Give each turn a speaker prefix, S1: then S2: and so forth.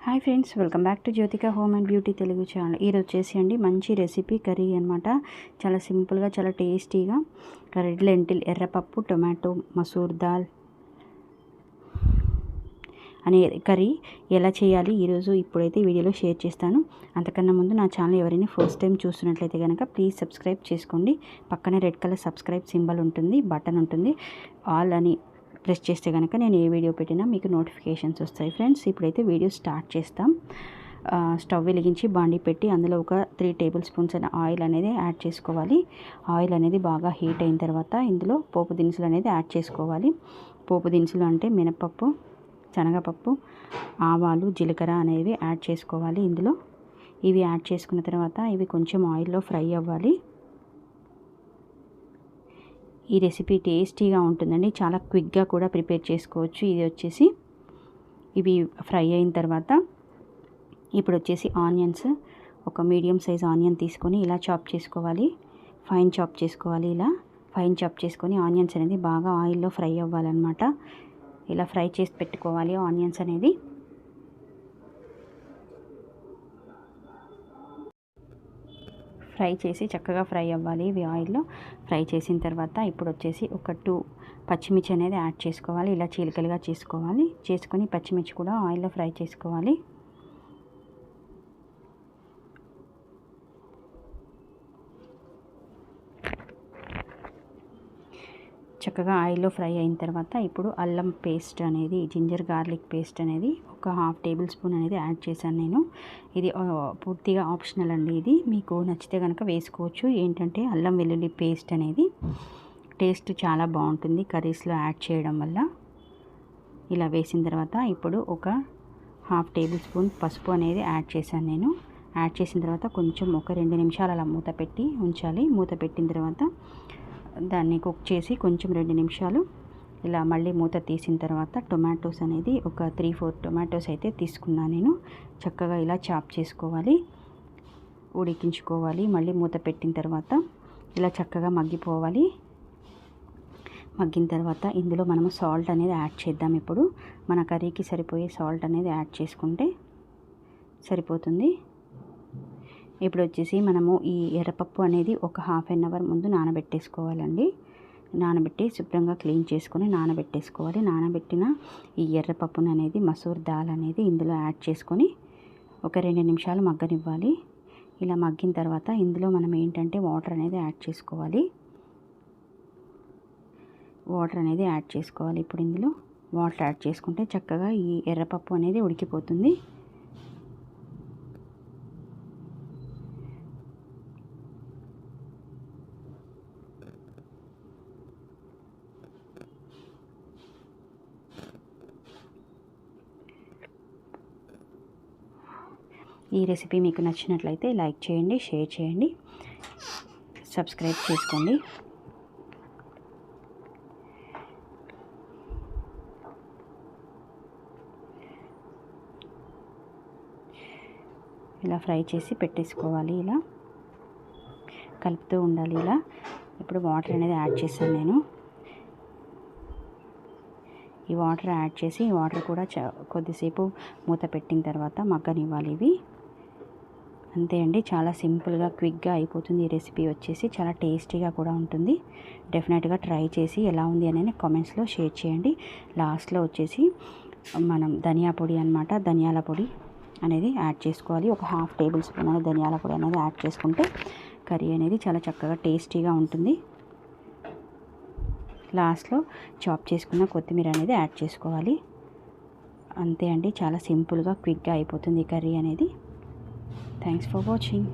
S1: Hi friends, welcome back to Jyothika home and beauty Telugu channel. ఈరోజు వచ్చేసి అండి మంచి రెసిపీ కర్రీ అనమాట. చాలా సింపుల్గా, చాలా టేస్టీగా రెడ్ లెంటిల్ ఎర్రపప్పు టొమాటో మసూర్ దాల్ అనే కర్రీ ఎలా చేయాలి ఈరోజు ఇప్పుడైతే వీడియోలో షేర్ చేస్తాను. అంతకన్నా ముందు నా ఛానల్ ఎవరైనా ఫస్ట్ టైం చూస్తున్నట్లయితే కనుక ప్లీజ్ సబ్స్క్రైబ్ చేసుకోండి. పక్కనే రెడ్ కలర్ సబ్స్క్రైబ్ సింబల్ ఉంటుంది, బటన్ ఉంటుంది, ఆల్ అని ప్రెస్ చేస్తే కనుక నేను ఏ వీడియో పెట్టినా మీకు నోటిఫికేషన్స్ వస్తాయి. ఫ్రెండ్స్, ఇప్పుడైతే వీడియో స్టార్ట్ చేస్తాం. స్టవ్ వెలిగించి బాండీ పెట్టి అందులో ఒక 3 టేబుల్ స్పూన్స్ ఆయిల్ అనేది యాడ్ చేసుకోవాలి. ఆయిల్ అనేది బాగా హీట్ అయిన తర్వాత ఇందులో పోపు దినుసులు అనేది యాడ్ చేసుకోవాలి. పోపు దినుసులు అంటే మినపప్పు, శనగపప్పు, ఆవాలు, జీలకర్ర అనేవి యాడ్ చేసుకోవాలి. ఇందులో ఇవి యాడ్ చేసుకున్న తర్వాత ఇవి కొంచెం ఆయిల్లో ఫ్రై అవ్వాలి. ఈ రెసిపీ టేస్టీగా ఉంటుందండి, చాలా క్విక్గా కూడా ప్రిపేర్ చేసుకోవచ్చు. ఇది వచ్చేసి ఇవి ఫ్రై అయిన తర్వాత ఇప్పుడు వచ్చేసి ఆనియన్స్, ఒక మీడియం సైజ్ ఆనియన్ తీసుకొని ఇలా చాప్ చేసుకోవాలి, ఫైన్ చాప్ చేసుకోవాలి. ఇలా ఫైన్ చాప్ చేసుకొని ఆనియన్స్ అనేది బాగా ఆయిల్లో ఫ్రై అవ్వాలన్నమాట. ఇలా ఫ్రై చేసి పెట్టుకోవాలి ఆనియన్స్ అనేది. ఫ్రై చేసి చక్కగా ఫ్రై అవ్వాలి. ఇవి ఆయిల్లో ఫ్రై చేసిన తర్వాత ఇప్పుడు వచ్చేసి ఒక 2 పచ్చిమిర్చి అనేది యాడ్ చేసుకోవాలి. ఇలా చీలికలుగా చేసుకొని పచ్చిమిర్చి కూడా ఆయిల్లో ఫ్రై చేసుకోవాలి. చక్కగా ఆయిల్లో ఫ్రై అయిన తర్వాత ఇప్పుడు అల్లం పేస్ట్ అనేది, జింజర్ గార్లిక్ పేస్ట్ అనేది ఒక 1/2 టేబుల్ స్పూన్ అనేది యాడ్ చేశాను నేను. ఇది పూర్తిగా ఆప్షనల్ అండి. ఇది మీకు నచ్చితే కనుక వేసుకోవచ్చు. ఏంటంటే అల్లం వెల్లుల్లి పేస్ట్ అనేది టేస్ట్ చాలా బాగుంటుంది కర్రీస్లో యాడ్ చేయడం వల్ల. ఇలా వేసిన తర్వాత ఇప్పుడు ఒక 1/2 టేబుల్ స్పూన్ పసుపు అనేది యాడ్ చేశాను నేను. యాడ్ చేసిన తర్వాత కొంచెం ఒక 2 నిమిషాలు అలా మూత పెట్టి ఉంచాలి. మూత పెట్టిన తర్వాత దాన్ని కుక్ చేసి కొంచెం 2 నిమిషాలు ఇలా మళ్ళీ మూత తీసిన తర్వాత టొమాటోస్ అనేది ఒక 3-4 టొమాటోస్ అయితే తీసుకున్నాను నేను. చక్కగా ఇలా చాప్ చేసుకోవాలి, ఉడికించుకోవాలి. మళ్ళీ మూత పెట్టిన తర్వాత ఇలా చక్కగా మగ్గిపోవాలి. మగ్గిన తర్వాత ఇందులో మనము సాల్ట్ అనేది యాడ్ చేద్దాం. ఇప్పుడు మన కర్రీకి సరిపోయే సాల్ట్ అనేది యాడ్ చేసుకుంటే సరిపోతుంది. ఇప్పుడు వచ్చేసి మనము ఈ ఎర్రపప్పు అనేది ఒక 1/2 అవర్ ముందు నానబెట్టేసుకోవాలండి. నానబెట్టి శుభ్రంగా క్లీన్ చేసుకొని నానబెట్టేసుకోవాలి. నానబెట్టిన ఈ ఎర్రపప్పును అనేది మసూర్ దాల్ అనేది ఇందులో యాడ్ చేసుకొని ఒక 2 నిమిషాలు మగ్గనివ్వాలి. ఇలా మగ్గిన తర్వాత ఇందులో మనం ఏంటంటే వాటర్ అనేది యాడ్ చేసుకోవాలి. ఇప్పుడు ఇందులో వాటర్ యాడ్ చేసుకుంటే చక్కగా ఈ ఎర్రపప్పు అనేది ఉడికిపోతుంది. ఈ రెసిపీ మీకు నచ్చినట్లయితే లైక్ చేయండి, షేర్ చేయండి, సబ్స్క్రైబ్ చేసుకోండి. ఇలా ఫ్రై చేసి పెట్టేసుకోవాలి. ఇలా కలుపుతూ ఉండాలి. ఇలా ఇప్పుడు వాటర్ అనేది యాడ్ చేశాను నేను. ఈ వాటర్ యాడ్ చేసి ఈ వాటర్ కూడా కొద్దిసేపు మూత పెట్టిన తర్వాత మగ్గనివ్వాలి. ఇవి అంతే అండి, చాలా సింపుల్గా క్విక్గా అయిపోతుంది. ఈ రెసిపీ వచ్చేసి చాలా టేస్టీగా కూడా ఉంటుంది. డెఫినెట్గా ట్రై చేసి ఎలా ఉంది అనేది కామెంట్స్లో షేర్ చేయండి. లాస్ట్లో వచ్చేసి మనం ధనియాల పొడి అనేది యాడ్ చేసుకోవాలి. ఒక 1/2 టేబుల్ స్పూన్ అనేది ధనియాల పొడి అనేది యాడ్ చేసుకుంటే కర్రీ అనేది చాలా చక్కగా టేస్టీగా ఉంటుంది. లాస్ట్లో చాప్ చేసుకున్న కొత్తిమీర అనేది యాడ్ చేసుకోవాలి. అంతే అండి, చాలా సింపుల్గా క్విక్గా అయిపోతుంది ఈ కర్రీ అనేది. Thanks for watching.